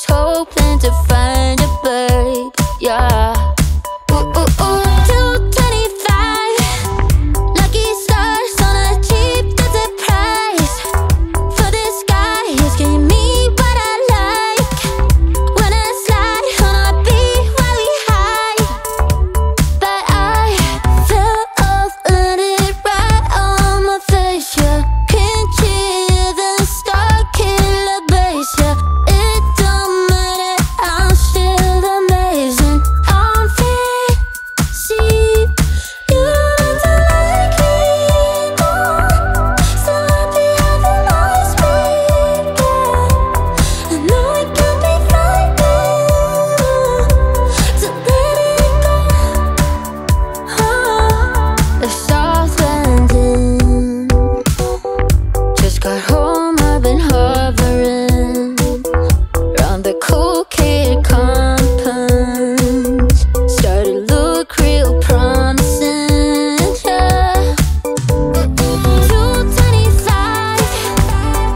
hoping to find a bird, yeah. Ooh, ooh, ooh, 225 lucky stars on a cheap desert price. For this guy, he's giving me what I like. When I slide on a beat while we high, but I fell off, landed right on my face, yeah. Can't hear the star killer bass, yeah. It don't matter, I'm still amazing. I'm free, see, you don't like me more. So happy how the noise began. I know it can be frightening to let it go. The soft landing. Just got home, I've been hovering round the cool kid compounds. Started to look real promising, yeah. 225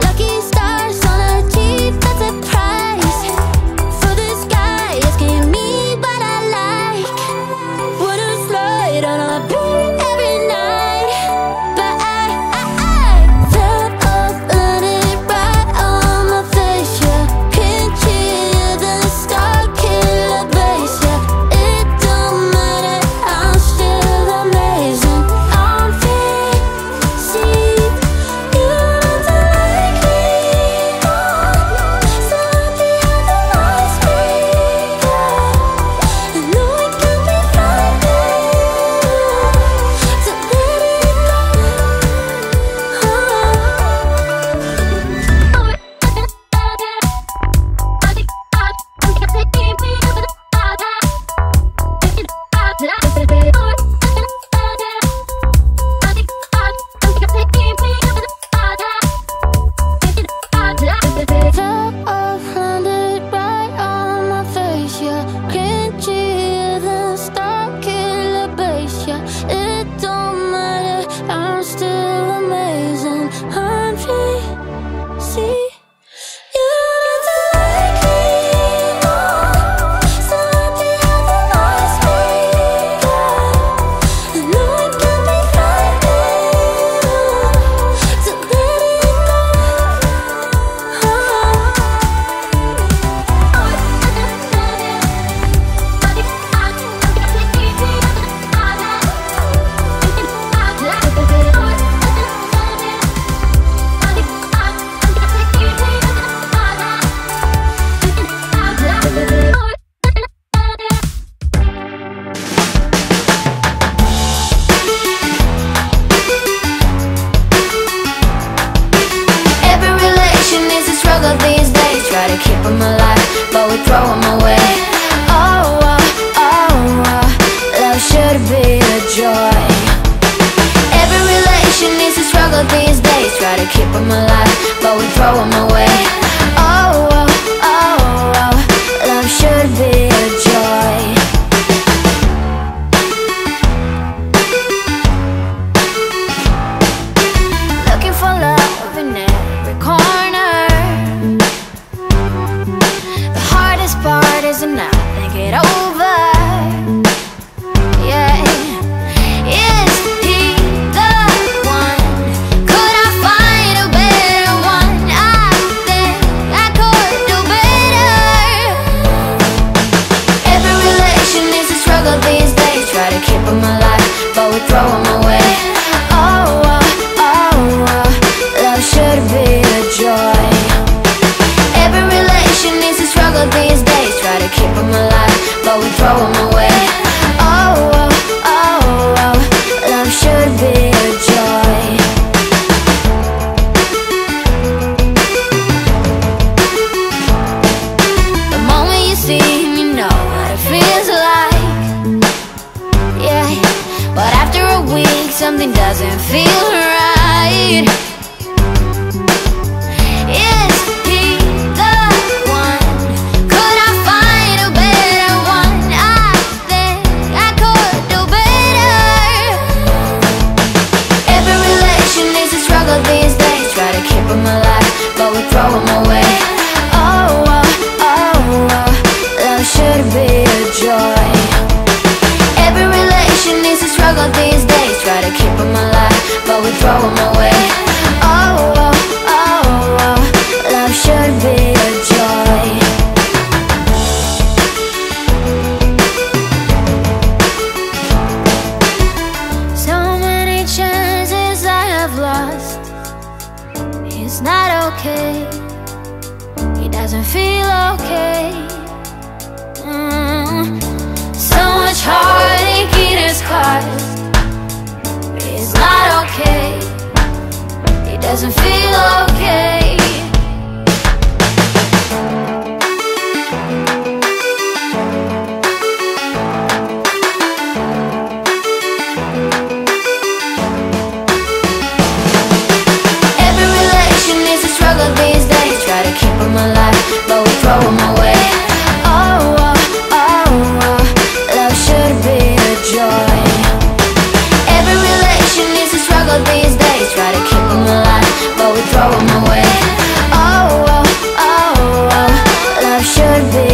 lucky stars on a cheap desert price. For this guy, it's giving me what I like. Wanna slide on a beat every night, but I fell off, landed right on my face, yeah. Can't hear the star killer bass, yeah. It don't matter, I'm still amazing. I'm free, see, you don't like me more. So happy how the noise began. I know it can be frightening to let it go. Fell off, landed right on my face, yeah. Can't hear the star killer bass, yeah. It don't matter, I'm still amazing. I'm free, see, you don't like me more. So happy how the noise began. I know it can be frightening to let it go. Every relation is a struggle these days. Try to keep them alive, but we throw them away. Love should be a joy. Every relation is a struggle these days. Try to keep them alive, but we throw them away. Love should be a joy. Looking for love in every corner. The hardest part is to not think it over. Yeah. Is he the one? Could I find a better one? I think I could do better. Every relation is a struggle these days. Try to keep them alive, but we throw them away. Love should be a joy. Every relation is a struggle these days. Try to keep them alive, but we throw them away. Love should be a joy. The moment you see him, you know what it feels like, yeah. But after a week, something doesn't feel right. Is he the one? Could I find a better one? I think I could do better. Every relation is a struggle these days. Try to keep them alive, but we throw them away. okay. Every relation is a struggle these days. Try to keep them alive, but we throw them away. Oh, oh, oh, oh, love should be a joy. Every relation is a struggle these days. Try to keep them alive, but we throw them away. Oh, oh, oh, oh, love should be